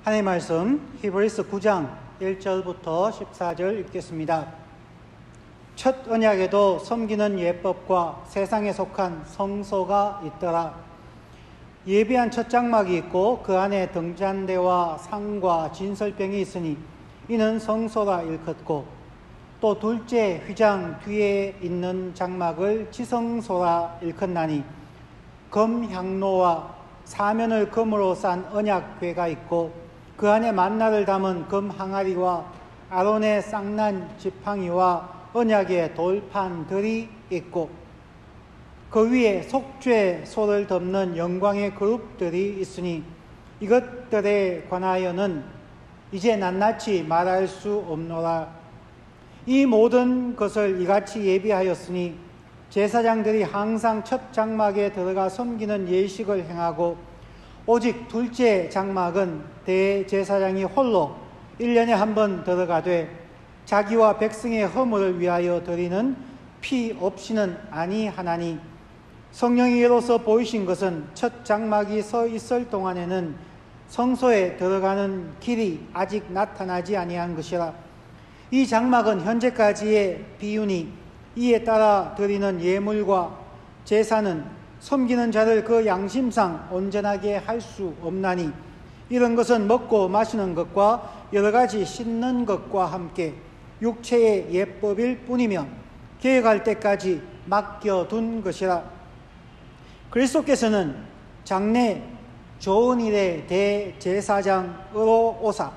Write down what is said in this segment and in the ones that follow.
하나님의 말씀 히브리서 9장 1절부터 14절 읽겠습니다. 첫 언약에도 섬기는 예법과 세상에 속한 성소가 있더라. 예비한 첫 장막이 있고 그 안에 등잔대와 상과 진설병이 있으니 이는 성소라 일컫고, 또 둘째 휘장 뒤에 있는 장막을 지성소라 일컫나니 금향로와 사면을 금으로 싼 언약궤가 있고 그 안에 만나를 담은 금 항아리와 아론의 쌍난 지팡이와 언약의 돌판들이 있고 그 위에 속죄 소를 덮는 영광의 그룹들이 있으니 이것들에 관하여는 이제 낱낱이 말할 수 없노라. 이 모든 것을 이같이 예비하였으니 제사장들이 항상 첫 장막에 들어가 섬기는 예식을 행하고 오직 둘째 장막은 대제사장이 홀로 1년에 한 번 들어가되 자기와 백성의 허물을 위하여 드리는 피 없이는 아니하나니, 성령이 이로써 보이신 것은 첫 장막이 서 있을 동안에는 성소에 들어가는 길이 아직 나타나지 아니한 것이라. 이 장막은 현재까지의 비유니 이에 따라 드리는 예물과 제사는 섬기는 자를 그 양심상 온전하게 할 수 없나니, 이런 것은 먹고 마시는 것과 여러 가지 씻는 것과 함께 육체의 예법일 뿐이며 계획할 때까지 맡겨둔 것이라. 그리스도께서는 장래 좋은 일의 대제사장으로 오사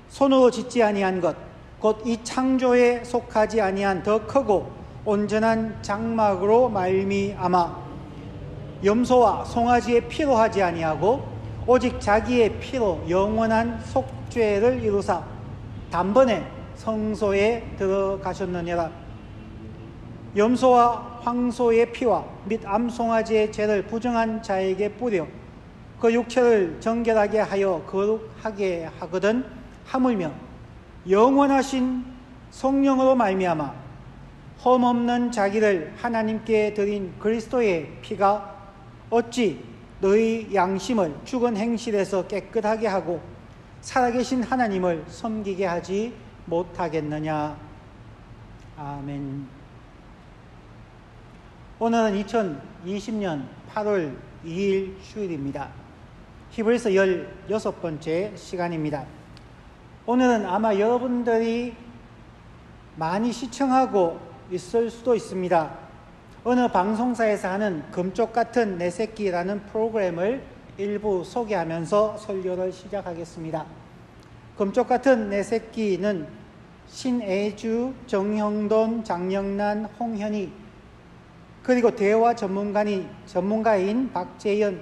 손으로 짓지 아니한 것, 곧 이 창조에 속하지 아니한 더 크고 온전한 장막으로 말미암아 염소와 송아지의 피로 하지 아니하고 오직 자기의 피로 영원한 속죄를 이루사 단번에 성소에 들어가셨느니라. 염소와 황소의 피와 및 암송아지의 죄를 부정한 자에게 뿌려 그 육체를 정결하게 하여 거룩하게 하거든 하물며 영원하신 성령으로 말미암아 험없는 자기를 하나님께 드린 그리스도의 피가 어찌 너희 양심을 죽은 행실에서 깨끗하게 하고 살아계신 하나님을 섬기게 하지 못하겠느냐. 아멘. 오늘은 2020년 8월 2일 휴일입니다. 히브리서 16번째 시간입니다. 오늘은 아마 여러분들이 많이 시청하고 있을 수도 있습니다. 어느 방송사에서 하는 금쪽 같은 내 새끼라는 프로그램을 일부 소개하면서 설교를 시작하겠습니다. 금쪽 같은 내 새끼는 신애주, 정형돈, 장영란, 홍현희, 그리고 대화 전문가인 박재현,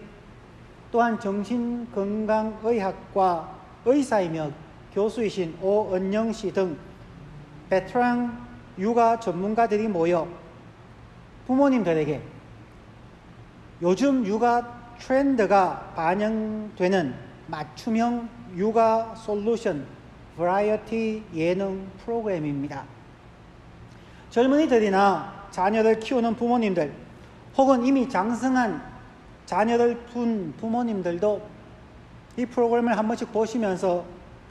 또한 정신건강의학과 의사이며 교수이신 오은영 씨 등 베테랑 육아 전문가들이 모여 부모님들에게 요즘 육아 트렌드가 반영되는 맞춤형 육아 솔루션 버라이어티 예능 프로그램입니다. 젊은이들이나 자녀를 키우는 부모님들 혹은 이미 장성한 자녀를 둔 부모님들도 이 프로그램을 한 번씩 보시면서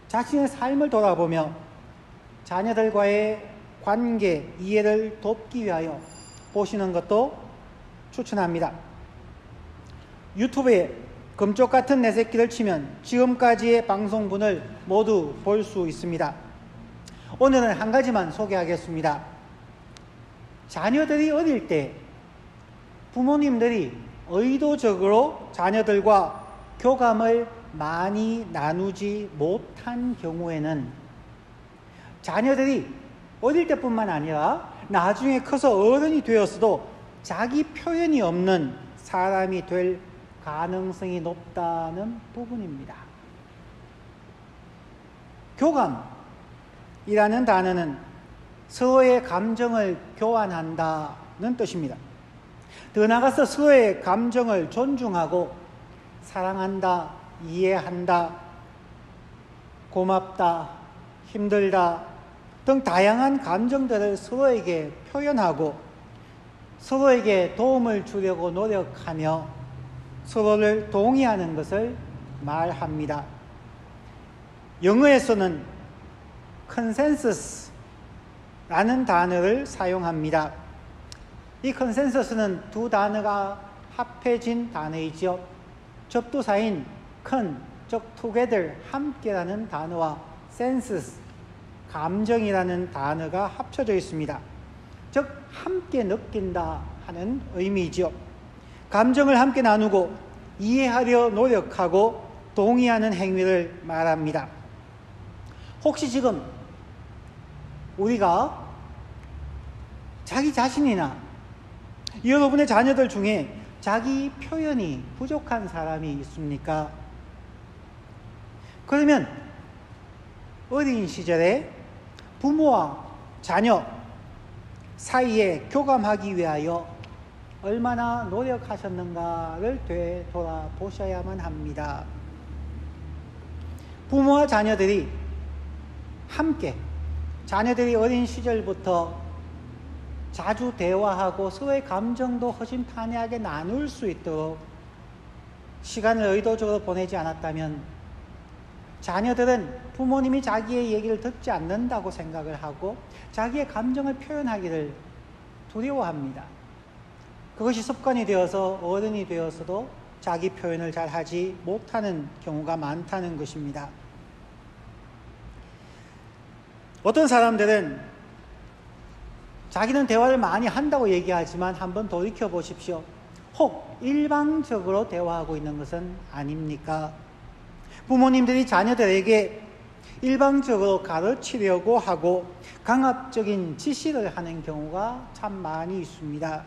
자신의 삶을 돌아보며 자녀들과의 관계, 이해를 돕기 위하여 보시는 것도 추천합니다. 유튜브에 금쪽 같은 내 새끼를 치면 지금까지의 방송분을 모두 볼 수 있습니다. 오늘은 한 가지만 소개하겠습니다. 자녀들이 어릴 때 부모님들이 의도적으로 자녀들과 교감을 많이 나누지 못한 경우에는 자녀들이 어릴 때뿐만 아니라 나중에 커서 어른이 되었어도 자기 표현이 없는 사람이 될 가능성이 높다는 부분입니다. 교감이라는 단어는 서로의 감정을 교환한다는 뜻입니다. 더 나아가서 서로의 감정을 존중하고 사랑한다, 이해한다, 고맙다, 힘들다 등 다양한 감정들을 서로에게 표현하고 서로에게 도움을 주려고 노력하며 서로를 동의하는 것을 말합니다. 영어에서는 consensus라는 단어를 사용합니다. 이 consensus는 두 단어가 합해진 단어이죠. 접두사인 con, 즉 together, 함께라는 단어와 sensus, 감정이라는 단어가 합쳐져 있습니다. 즉 함께 느낀다 하는 의미이죠. 감정을 함께 나누고 이해하려 노력하고 동의하는 행위를 말합니다. 혹시 지금 우리가 자기 자신이나 여러분의 자녀들 중에 자기 표현이 부족한 사람이 있습니까? 그러면 어린 시절에 부모와 자녀 사이에 교감하기 위하여 얼마나 노력하셨는가를 되돌아보셔야만 합니다. 부모와 자녀들이 함께 자녀들이 어린 시절부터 자주 대화하고 서로의 감정도 허심탄회하게 나눌 수 있도록 시간을 의도적으로 보내지 않았다면 자녀들은 부모님이 자기의 얘기를 듣지 않는다고 생각을 하고 자기의 감정을 표현하기를 두려워합니다. 그것이 습관이 되어서 어른이 되어서도 자기 표현을 잘 하지 못하는 경우가 많다는 것입니다. 어떤 사람들은 자기는 대화를 많이 한다고 얘기하지만 한번 돌이켜 보십시오. 혹 일방적으로 대화하고 있는 것은 아닙니까? 부모님들이 자녀들에게 일방적으로 가르치려고 하고 강압적인 지시를 하는 경우가 참 많이 있습니다.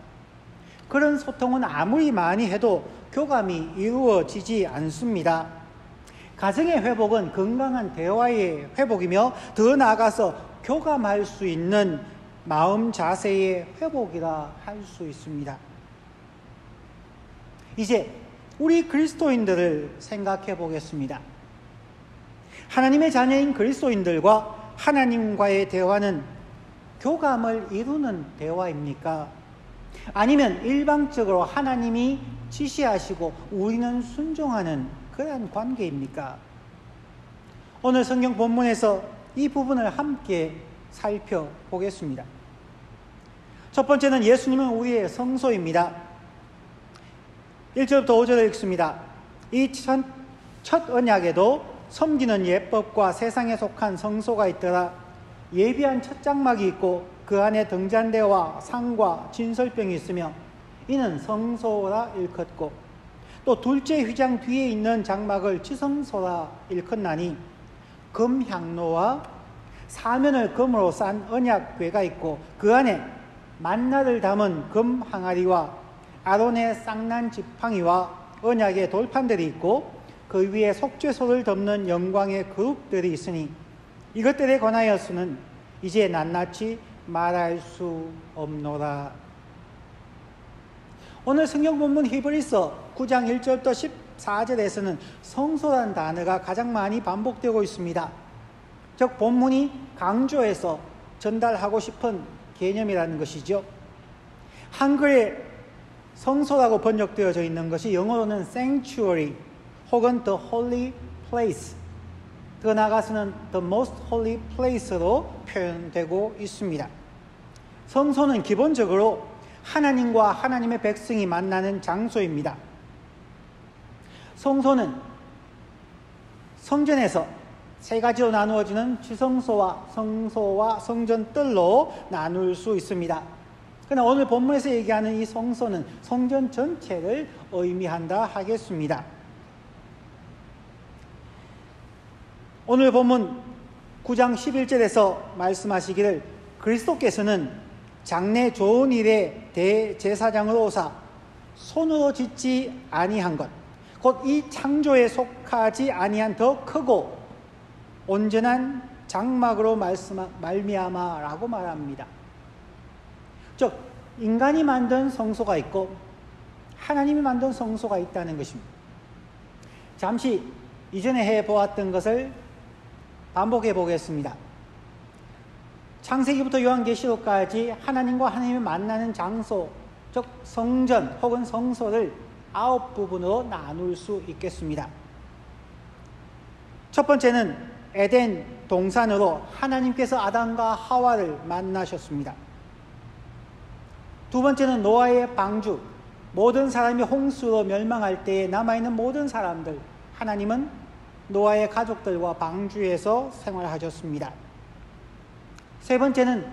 그런 소통은 아무리 많이 해도 교감이 이루어지지 않습니다. 가정의 회복은 건강한 대화의 회복이며 더 나아가서 교감할 수 있는 마음 자세의 회복이라 할 수 있습니다. 이제 우리 그리스도인들을 생각해 보겠습니다. 하나님의 자녀인 그리스도인들과 하나님과의 대화는 교감을 이루는 대화입니까? 아니면 일방적으로 하나님이 지시하시고 우리는 순종하는 그러한 관계입니까? 오늘 성경 본문에서 이 부분을 함께 살펴보겠습니다. 첫 번째는 예수님은 우리의 성소입니다. 1절부터 5절을 읽습니다. 이 첫 언약에도 섬기는 예법과 세상에 속한 성소가 있더라. 예비한 첫 장막이 있고 그 안에 등잔대와 상과 진설병이 있으며 이는 성소라 일컫고 또 둘째 휘장 뒤에 있는 장막을 지성소라 일컫나니 금향로와 사면을 금으로 싼 언약궤가 있고 그 안에 만나를 담은 금 항아리와 아론의 쌍난 지팡이와 언약의 돌판들이 있고 그 위에 속죄소를 덮는 영광의 그룹들이 있으니 이것들에 관하여서는 이제 낱낱이 말할 수 없노라. 오늘 성경 본문 히브리서 9장 1절부터 14절에서는 성소란 단어가 가장 많이 반복되고 있습니다. 즉 본문이 강조해서 전달하고 싶은 개념이라는 것이죠. 한글에 성소라고 번역되어져 있는 것이 영어로는 sanctuary 혹은 the holy place, 더 나아가서는 the most holy place로 표현되고 있습니다. 성소는 기본적으로 하나님과 하나님의 백성이 만나는 장소입니다. 성소는 성전에서 세 가지로 나누어지는 지성소와 성소와 성전뜰로 나눌 수 있습니다. 그러나 오늘 본문에서 얘기하는 이 성소는 성전 전체를 의미한다 하겠습니다. 오늘 본문 9장 11절에서 말씀하시기를 그리스도께서는 장래 좋은 일의 대제사장으로 오사 손으로 짓지 아니한 것 곧 이 창조에 속하지 아니한 더 크고 온전한 장막으로 말미암아라고 말합니다. 즉 인간이 만든 성소가 있고 하나님이 만든 성소가 있다는 것입니다. 잠시 이전에 해보았던 것을 반복해 보겠습니다. 창세기부터 요한계시록까지 하나님과 하나님이 만나는 장소, 즉 성전 혹은 성소를 9부분으로 나눌 수 있겠습니다. 첫 번째는 에덴 동산으로 하나님께서 아담과 하와를 만나셨습니다. 두 번째는 노아의 방주, 모든 사람이 홍수로 멸망할 때에 남아있는 모든 사람들, 하나님은 노아의 가족들과 방주에서 생활하셨습니다. 세 번째는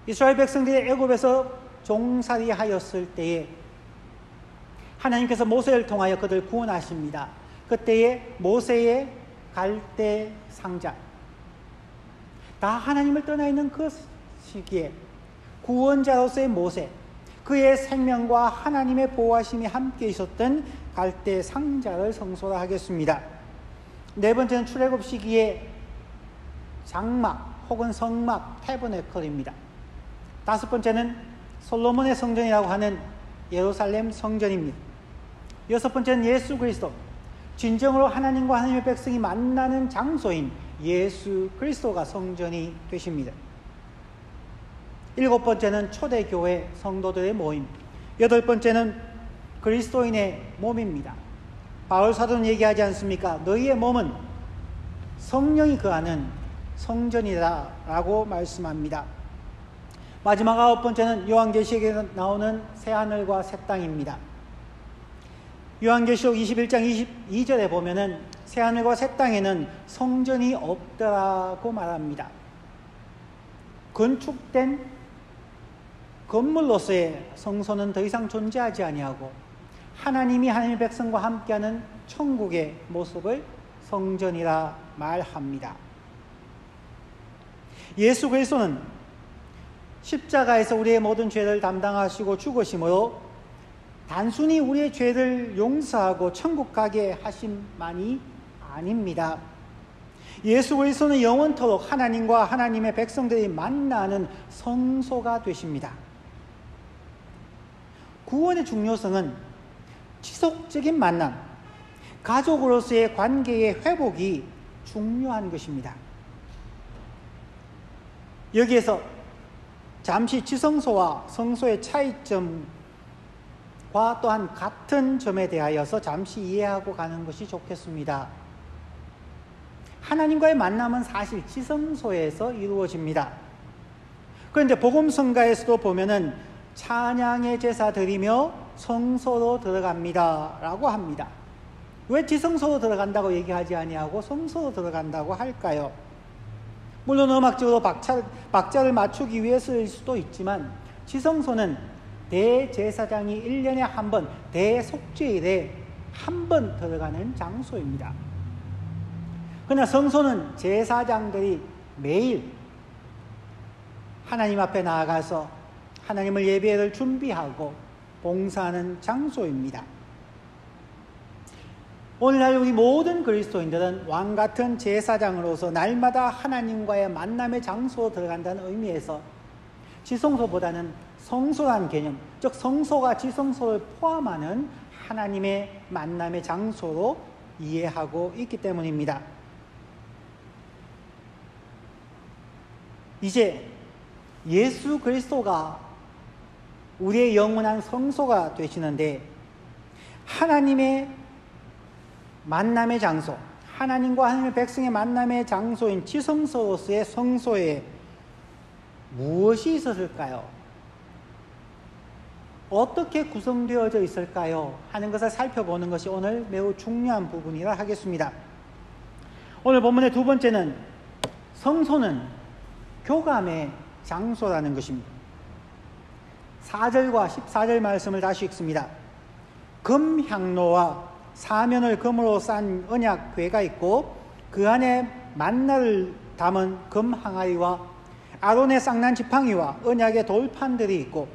이스라엘 백성들이 애굽에서 종살이 하였을 때에 하나님께서 모세를 통하여 그들을 구원하십니다. 그때에 모세의 갈대 상자, 다 하나님을 떠나 있는 그 시기에 구원자로서의 모세, 그의 생명과 하나님의 보호하심이 함께 있었던 갈대 상자를 성소라 하겠습니다. 네 번째는 출애굽 시기에 장막 혹은 성막 태버네클입니다. 다섯 번째는 솔로몬의 성전이라고 하는 예루살렘 성전입니다. 여섯 번째는 예수 그리스도, 진정으로 하나님과 하나님의 백성이 만나는 장소인 예수 그리스도가 성전이 되십니다. 일곱 번째는 초대교회 성도들의 모임, 여덟 번째는 그리스도인의 몸입니다. 바울 사도는 얘기하지 않습니까? 너희의 몸은 성령이 거하는 성전이다 라고 말씀합니다. 마지막 아홉 번째는 요한계시록에 나오는 새하늘과 새 땅입니다. 요한계시록 21장 22절에 보면은 새하늘과 새 땅에는 성전이 없더라고 말합니다. 건축된 건물로서의 성소는 더 이상 존재하지 아니하고 하나님이 하나님의 백성과 함께하는 천국의 모습을 성전이라 말합니다. 예수 그리스도는 십자가에서 우리의 모든 죄를 담당하시고 죽으심으로 단순히 우리의 죄를 용서하고 천국 가게 하심만이 아닙니다. 예수 그리스도는 영원토록 하나님과 하나님의 백성들이 만나는 성소가 되십니다. 구원의 중요성은 지속적인 만남, 가족으로서의 관계의 회복이 중요한 것입니다. 여기에서 잠시 지성소와 성소의 차이점과 또한 같은 점에 대하여서 잠시 이해하고 가는 것이 좋겠습니다. 하나님과의 만남은 사실 지성소에서 이루어집니다. 그런데 복음성가에서도 보면은 찬양의 제사 드리며 성소로 들어갑니다 라고 합니다. 왜 지성소로 들어간다고 얘기하지 아니하고 성소로 들어간다고 할까요? 물론 음악적으로 박자를 맞추기 위해서일 수도 있지만 지성소는 대제사장이 1년에 한 번, 대속죄일에 한 번 들어가는 장소입니다. 그러나 성소는 제사장들이 매일 하나님 앞에 나아가서 하나님을 예배를 준비하고 봉사하는 장소입니다. 오늘날 우리 모든 그리스도인들은 왕같은 제사장으로서 날마다 하나님과의 만남의 장소로 들어간다는 의미에서 지성소보다는 성소란 개념, 즉 성소가 지성소를 포함하는 하나님의 만남의 장소로 이해하고 있기 때문입니다. 이제 예수 그리스도가 우리의 영원한 성소가 되시는데 하나님의 만남의 장소, 하나님과 하나님의 백성의 만남의 장소인 지성소로서의 성소에 무엇이 있었을까요? 어떻게 구성되어져 있을까요? 하는 것을 살펴보는 것이 오늘 매우 중요한 부분이라 하겠습니다. 오늘 본문의 두 번째는 성소는 교감의 장소라는 것입니다. 4절과 14절 말씀을 다시 읽습니다. 금향로와 사면을 금으로 싼 언약궤가 있고 그 안에 만나를 담은 금 항아리와 아론의 쌍난 지팡이와 언약의 돌판들이 있고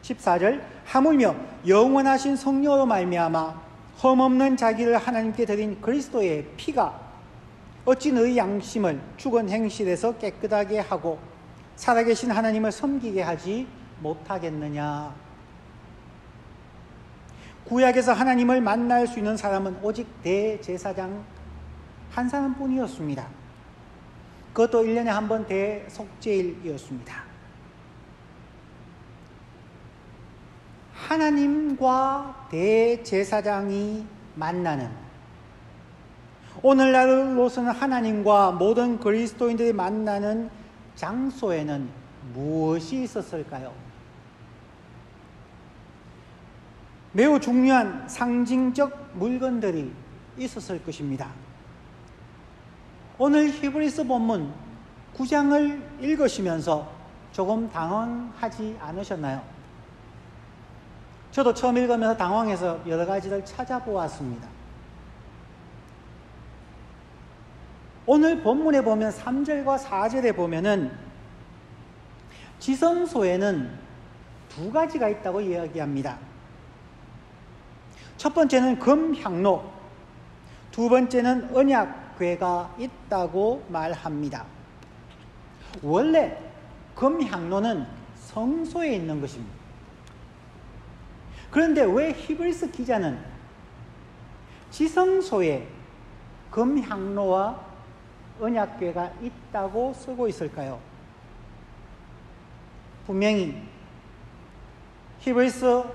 14절 하물며 영원하신 성령으로 말미암아 흠없는 자기를 하나님께 드린 그리스도의 피가 어찌 너희 양심을 죽은 행실에서 깨끗하게 하고 살아계신 하나님을 섬기게 하지 못하겠느냐. 구약에서 하나님을 만날 수 있는 사람은 오직 대제사장 한 사람뿐이었습니다. 그것도 1년에 한 번 대속죄일이었습니다. 하나님과 대제사장이 만나는, 오늘날로서는 하나님과 모든 그리스도인들이 만나는 장소에는 무엇이 있었을까요? 매우 중요한 상징적 물건들이 있었을 것입니다. 오늘 히브리서 본문 9장을 읽으시면서 조금 당황하지 않으셨나요? 저도 처음 읽으면서 당황해서 여러 가지를 찾아보았습니다. 오늘 본문에 보면 3절과 4절에 보면은 지성소에는 두 가지가 있다고 이야기합니다. 첫 번째는 금향로, 두 번째는 언약궤가 있다고 말합니다. 원래 금향로는 성소에 있는 것입니다. 그런데 왜 히브리서 기자는 지성소에 금향로와 언약궤가 있다고 쓰고 있을까요? 분명히 히브리서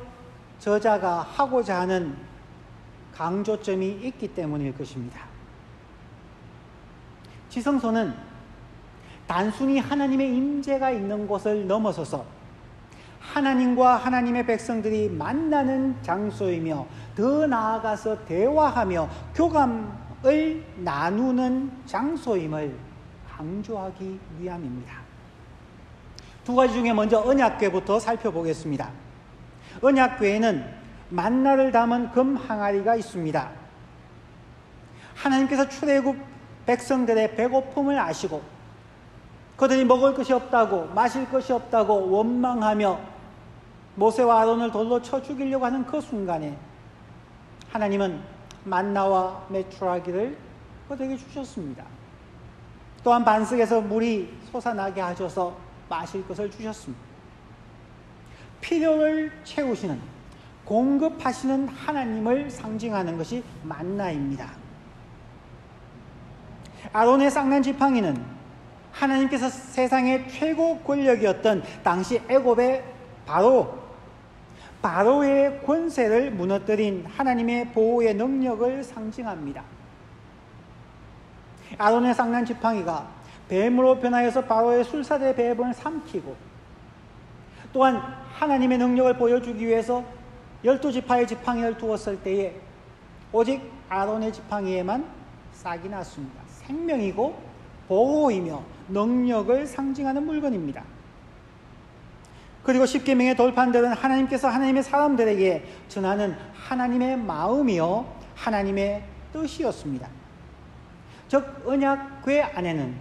저자가 하고자 하는 강조점이 있기 때문일 것입니다. 지성소는 단순히 하나님의 임재가 있는 곳을 넘어서서 하나님과 하나님의 백성들이 만나는 장소이며 더 나아가서 대화하며 교감을 나누는 장소임을 강조하기 위함입니다. 두 가지 중에 먼저 언약궤부터 살펴보겠습니다. 언약궤에는 만나를 담은 금 항아리가 있습니다. 하나님께서 출애굽 백성들의 배고픔을 아시고 그들이 먹을 것이 없다고 마실 것이 없다고 원망하며 모세와 아론을 돌로 쳐 죽이려고 하는 그 순간에 하나님은 만나와 메추라기를 그들에게 주셨습니다. 또한 반석에서 물이 솟아나게 하셔서 마실 것을 주셨습니다. 필요를 채우시는, 공급하시는 하나님을 상징하는 것이 만나입니다. 아론의 쌍난 지팡이는 하나님께서 세상의 최고 권력이었던 당시 애굽의 바로의 권세를 무너뜨린 하나님의 보호의 능력을 상징합니다. 아론의 쌍난 지팡이가 뱀으로 변하여서 바로의 술사대 뱀을 삼키고 또한 하나님의 능력을 보여주기 위해서 12지파의 지팡이를 두었을 때에 오직 아론의 지팡이에만 싹이 났습니다. 생명이고 보호이며 능력을 상징하는 물건입니다. 그리고 십계명의 돌판들은 하나님께서 하나님의 사람들에게 전하는 하나님의 마음이요 하나님의 뜻이었습니다. 즉 언약궤 안에는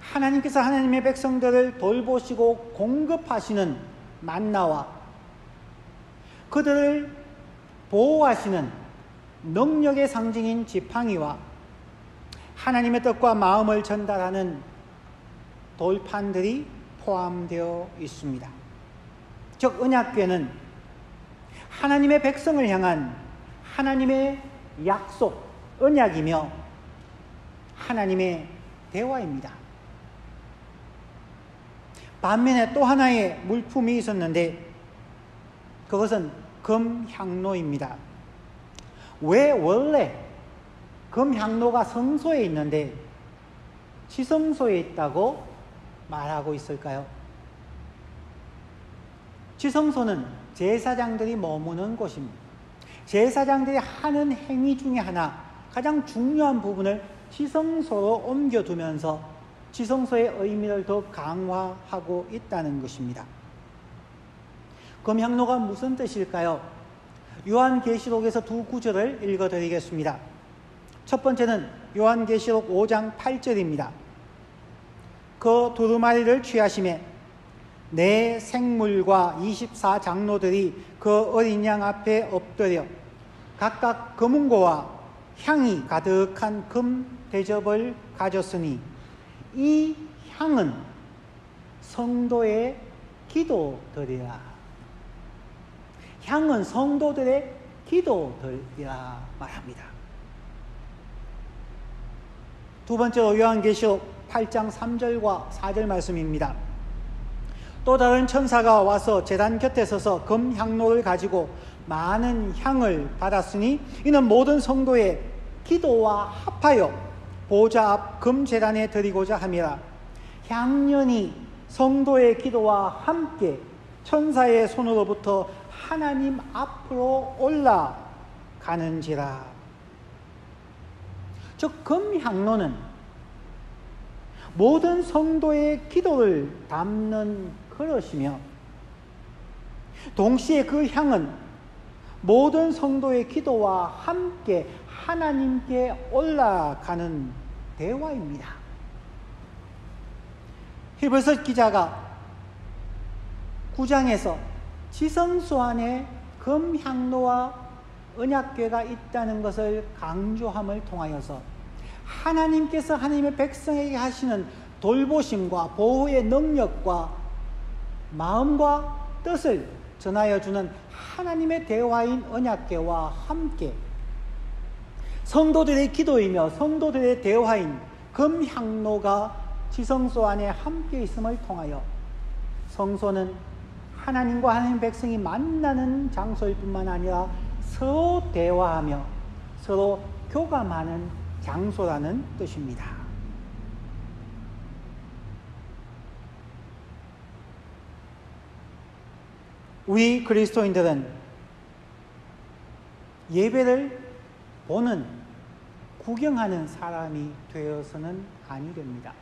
하나님께서 하나님의 백성들을 돌보시고 공급하시는 만나와 그들을 보호하시는 능력의 상징인 지팡이와 하나님의 뜻과 마음을 전달하는 돌판들이 포함되어 있습니다. 즉 언약궤는 하나님의 백성을 향한 하나님의 약속, 언약이며 하나님의 대화입니다. 반면에 또 하나의 물품이 있었는데 그것은 금향로입니다. 왜 원래 금향로가 성소에 있는데 지성소에 있다고 말하고 있을까요? 지성소는 제사장들이 머무는 곳입니다. 제사장들이 하는 행위 중에 하나, 가장 중요한 부분을 지성소로 옮겨두면서 지성소의 의미를 더 강화하고 있다는 것입니다. 금향로가 무슨 뜻일까요? 요한계시록에서 두 구절을 읽어드리겠습니다. 첫 번째는 요한계시록 5장 8절입니다. 그 두루마리를 취하심에 내 생물과 24장로들이 그 어린 양 앞에 엎드려 각각 금은고와 향이 가득한 금 대접을 가졌으니 이 향은 성도의 기도들이라. 향은 성도들의 기도들이라 말합니다. 두 번째로 요한계시록 8장 3절과 4절 말씀입니다. 또 다른 천사가 와서 제단 곁에 서서 금향로를 가지고 많은 향을 받았으니 이는 모든 성도의 기도와 합하여 보좌 앞 금제단에 드리고자 함이라. 향연이 성도의 기도와 함께 천사의 손으로부터 하나님 앞으로 올라가는지라. 즉 금향로는 모든 성도의 기도를 담는 그릇이며, 동시에 그 향은 모든 성도의 기도와 함께 하나님께 올라가는 대화입니다. 히브리서 기자가 9장에서 지성소 안에 금향로와 언약궤가 있다는 것을 강조함을 통하여서 하나님께서 하나님의 백성에게 하시는 돌보심과 보호의 능력과 마음과 뜻을 전하여 주는 하나님의 대화인 언약궤와 함께 성도들의 기도이며 성도들의 대화인 금향로가 지성소 안에 함께 있음을 통하여 성소는 하나님과 하나님 백성이 만나는 장소일 뿐만 아니라 서로 대화하며 서로 교감하는 장소라는 뜻입니다. 우리 그리스도인들은 예배를 보는, 구경하는 사람이 되어서는 아니 됩니다.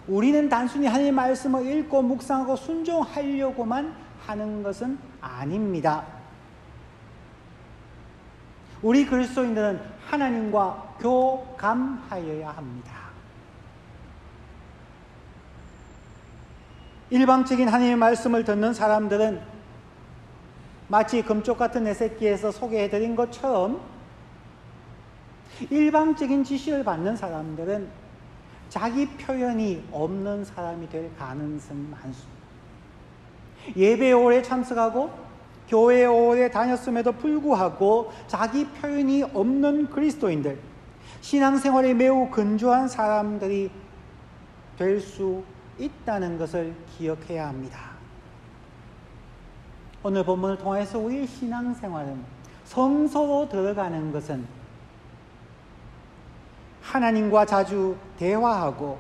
우리는 단순히 하나님의 말씀을 읽고 묵상하고 순종하려고만 하는 것은 아닙니다. 우리 그리스도인들은 하나님과 교감하여야 합니다. 일방적인 하나님의 말씀을 듣는 사람들은 마치 금쪽 같은 내 새끼에서 소개해드린 것처럼 일방적인 지시를 받는 사람들은 자기 표현이 없는 사람이 될 가능성이 많습니다. 예배에 오래 참석하고 교회에 오래 다녔음에도 불구하고 자기 표현이 없는 그리스도인들, 신앙생활에 매우 근조한 사람들이 될 수 있다는 것을 기억해야 합니다. 오늘 본문을 통해서 우리의 신앙생활은, 성소로 들어가는 것은 하나님과 자주 대화하고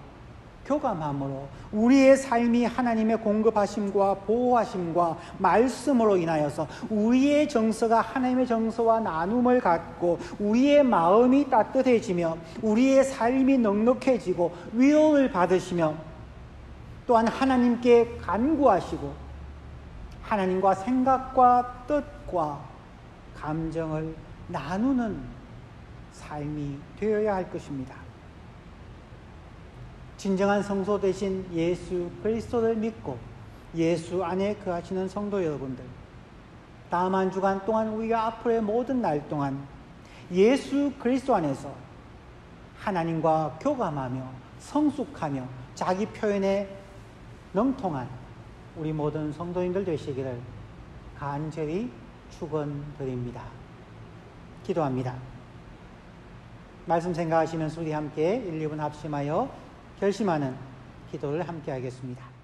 교감함으로 우리의 삶이 하나님의 공급하심과 보호하심과 말씀으로 인하여서 우리의 정서가 하나님의 정서와 나눔을 갖고 우리의 마음이 따뜻해지며 우리의 삶이 넉넉해지고 위로를 받으시며 또한 하나님께 간구하시고 하나님과 생각과 뜻과 감정을 나누는 삶이 되어야 할 것입니다. 진정한 성소 되신 예수 그리스도를 믿고 예수 안에 거하시는 성도 여러분들, 다음 한 주간 동안 우리가 앞으로의 모든 날 동안 예수 그리스도 안에서 하나님과 교감하며 성숙하며 자기 표현에 능통한 우리 모든 성도님들 되시기를 간절히 축원드립니다. 기도합니다. 말씀 생각하시면서 우리 함께 1, 2분 합심하여 결심하는 기도를 함께 하겠습니다.